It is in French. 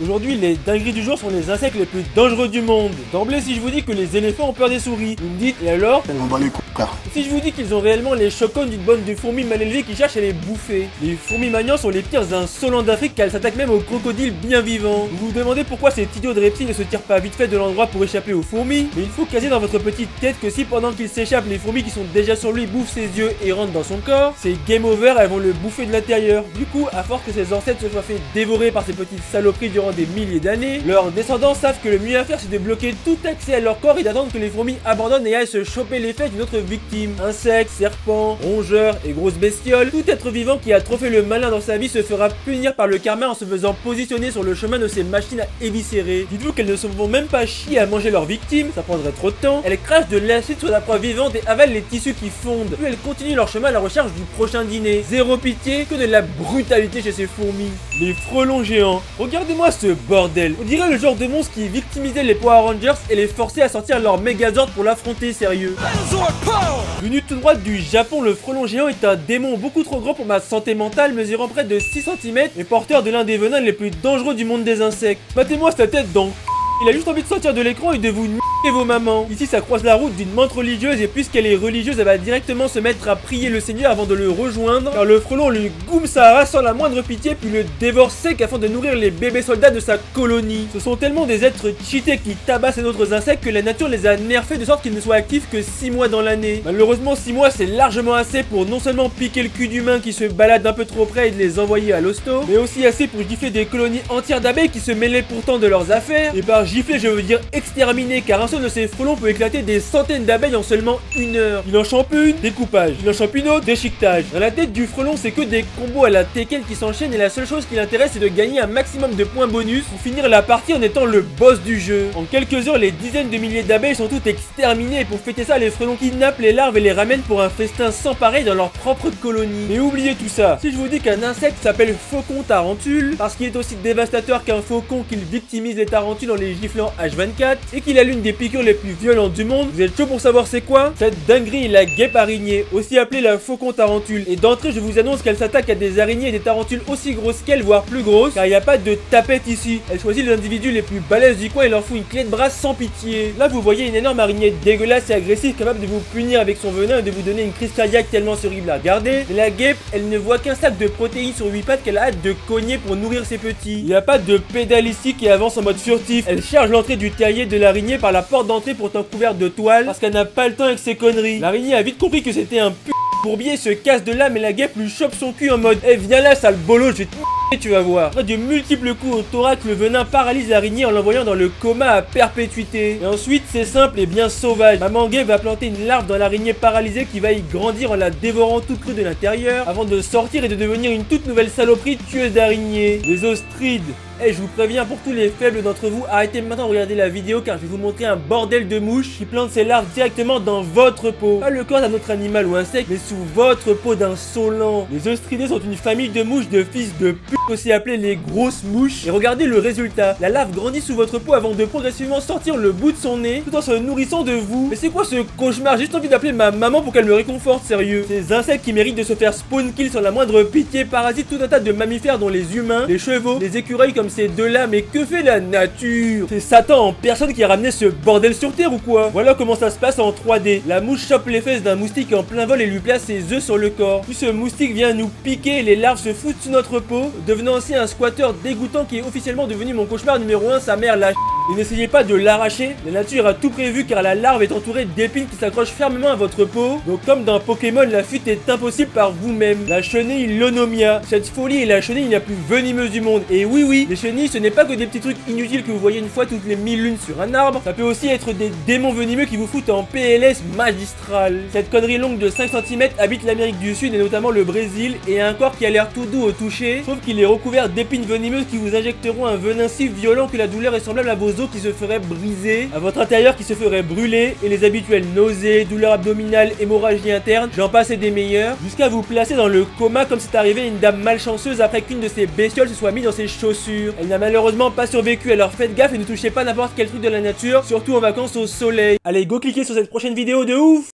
Aujourd'hui, les dingueries du jour sont les insectes les plus dangereux du monde. D'emblée, si je vous dis que les éléphants ont peur des souris, vous me dites, et alors? On bat les coups, frère. Si je vous dis qu'ils ont réellement les chocones d'une bande de fourmis mal élevées qui cherchent à les bouffer. Les fourmis maniants sont les pires insolents d'Afrique car elles s'attaquent même aux crocodiles bien vivants. Vous vous demandez pourquoi cet idiot de reptile ne se tire pas vite fait de l'endroit pour échapper aux fourmis? Mais il faut caser dans votre petite tête que si pendant qu'il s'échappe, les fourmis qui sont déjà sur lui bouffent ses yeux et rentrent dans son corps, c'est game over, elles vont le bouffer de l'intérieur. Du coup, à force que ses ancêtres se soient fait dévorer par ces petites saloperies durant des milliers d'années, leurs descendants savent que le mieux à faire c'est de bloquer tout accès à leur corps et d'attendre que les fourmis abandonnent et aillent se choper les fesses d'une autre victime. Insectes, serpents, rongeurs et grosses bestioles, tout être vivant qui a trop fait le malin dans sa vie se fera punir par le karma en se faisant positionner sur le chemin de ces machines à éviscérer. Dites-vous qu'elles ne se font même pas chier à manger leurs victimes, ça prendrait trop de temps. Elles crachent de l'acide sur la proie vivante et avalent les tissus qui fondent. Puis elles continuent leur chemin à la recherche du prochain dîner. Zéro pitié, que de la brutalité chez ces fourmis. Les frelons géants. Regardez-moi ce bordel. On dirait le genre de monstre qui victimisait les Power Rangers et les forçait à sortir leur Megazord pour l'affronter, sérieux. Venu tout droit du Japon, le frelon géant est un démon beaucoup trop grand pour ma santé mentale, mesurant près de 6 cm et porteur de l'un des venins les plus dangereux du monde des insectes. Battez-moi sa tête dans... Il a juste envie de sortir de l'écran et de vous niquer vos mamans. Ici, ça croise la route d'une menthe religieuse et puisqu'elle est religieuse, elle va directement se mettre à prier le Seigneur avant de le rejoindre. Car le frelon lui goume sa race sans la moindre pitié puis le dévore sec afin de nourrir les bébés soldats de sa colonie. Ce sont tellement des êtres cheatés qui tabassent les autres insectes que la nature les a nerfés de sorte qu'ils ne soient actifs que 6 mois dans l'année. Malheureusement, 6 mois c'est largement assez pour non seulement piquer le cul d'humains qui se baladent un peu trop près et de les envoyer à l'hosto, mais aussi assez pour gifler des colonies entières d'abeilles qui se mêlaient pourtant de leurs affaires. Et par gifler, je veux dire exterminer, car un seul de ces frelons peut éclater des centaines d'abeilles en seulement 1 heure. Il en champe une, découpage. Il en champe une autre, déchiquetage. Dans la tête du frelon, c'est que des combos à la Tekken qui s'enchaînent et la seule chose qui l'intéresse c'est de gagner un maximum de points bonus pour finir la partie en étant le boss du jeu. En quelques heures, les dizaines de milliers d'abeilles sont toutes exterminées et pour fêter ça, les frelons kidnappent les larves et les ramènent pour un festin sans pareil dans leur propre colonie. Mais oubliez tout ça. Si je vous dis qu'un insecte s'appelle faucon tarentule, parce qu'il est aussi dévastateur qu'un faucon qu'il victimise les tarentules en les giflant H24 et qu'il a l'une des piqûres les plus violentes du monde, vous êtes chaud pour savoir c'est quoi? Cette dinguerie est la guêpe araignée, aussi appelée la faucon tarentule. Et d'entrée, je vous annonce qu'elle s'attaque à des araignées et des tarentules aussi grosses qu'elle, voire plus grosses, car il n'y a pas de tapette ici. Elle choisit les individus les plus balèzes du coin et leur fout une clé de bras sans pitié. Là, vous voyez une énorme araignée dégueulasse et agressive capable de vous punir avec son venin et de vous donner une crise cardiaque tellement c'est horrible à regarder. Mais la guêpe, elle ne voit qu'un sac de protéines sur 8 pattes qu'elle a hâte de cogner pour nourrir ses petits. Il n'y a pas de pédale ici qui avance en mode furtif. Elle charge l'entrée du terrier de l'araignée par la porte d'entrée pourtant couverte de toile parce qu'elle n'a pas le temps avec ses conneries. L'araignée a vite compris que c'était un bourbier, se casse de là mais la guêpe lui chope son cul en mode eh viens là sale bolo, je vais te tu vas voir. Après de multiples coups au thorax, le venin paralyse l'araignée en l'envoyant dans le coma à perpétuité. Et ensuite c'est simple et bien sauvage. Maman guêpe va planter une larve dans l'araignée paralysée qui va y grandir en la dévorant toute crue de l'intérieur avant de sortir et de devenir une toute nouvelle saloperie tueuse d'araignées. Les ostrides. Eh, je vous préviens pour tous les faibles d'entre vous, arrêtez maintenant de regarder la vidéo car je vais vous montrer un bordel de mouches qui plantent ses larves directement dans votre peau. Pas le corps d'un autre animal ou insecte, mais sous votre peau d'insolent. Les ostridés sont une famille de mouches de fils de pute, aussi appelées les grosses mouches. Et regardez le résultat. La larve grandit sous votre peau avant de progressivement sortir le bout de son nez tout en se nourrissant de vous. Mais c'est quoi ce cauchemar? J'ai juste envie d'appeler ma maman pour qu'elle me réconforte, sérieux. Ces insectes qui méritent de se faire spawn kill sans la moindre pitié parasitent tout un tas de mammifères dont les humains, les chevaux, les écureuils comme ces deux-là, mais que fait la nature? C'est Satan en personne qui a ramené ce bordel sur Terre ou quoi? Voilà comment ça se passe en 3D. La mouche chope les fesses d'un moustique en plein vol et lui place ses œufs sur le corps. Puis ce moustique vient nous piquer et les larves se foutent sous notre peau, devenant ainsi un squatteur dégoûtant qui est officiellement devenu mon cauchemar numéro 1, sa mère la et n'essayez pas de l'arracher, la nature a tout prévu car la larve est entourée d'épines qui s'accrochent fermement à votre peau. Donc comme dans Pokémon, la fuite est impossible par vous-même. La chenille Lonomia, cette folie est la chenille la plus venimeuse du monde. Et oui, les chenilles ce n'est pas que des petits trucs inutiles que vous voyez une fois toutes les 1000 lunes sur un arbre. Ça peut aussi être des démons venimeux qui vous foutent en PLS magistral. Cette connerie longue de 5 cm habite l'Amérique du Sud et notamment le Brésil et a un corps qui a l'air tout doux au toucher, sauf qu'il est recouvert d'épines venimeuses qui vous injecteront un venin si violent que la douleur est semblable à vos os qui se feraient briser, à votre intérieur qui se ferait brûler et les habituelles nausées, douleurs abdominales, hémorragie interne, j'en passe et des meilleurs, jusqu'à vous placer dans le coma comme c'est arrivé à une dame malchanceuse après qu'une de ces bestioles se soit mise dans ses chaussures. Elle n'a malheureusement pas survécu, alors faites gaffe et ne touchez pas n'importe quel truc de la nature, surtout en vacances au soleil. Allez, go cliquer sur cette prochaine vidéo de ouf!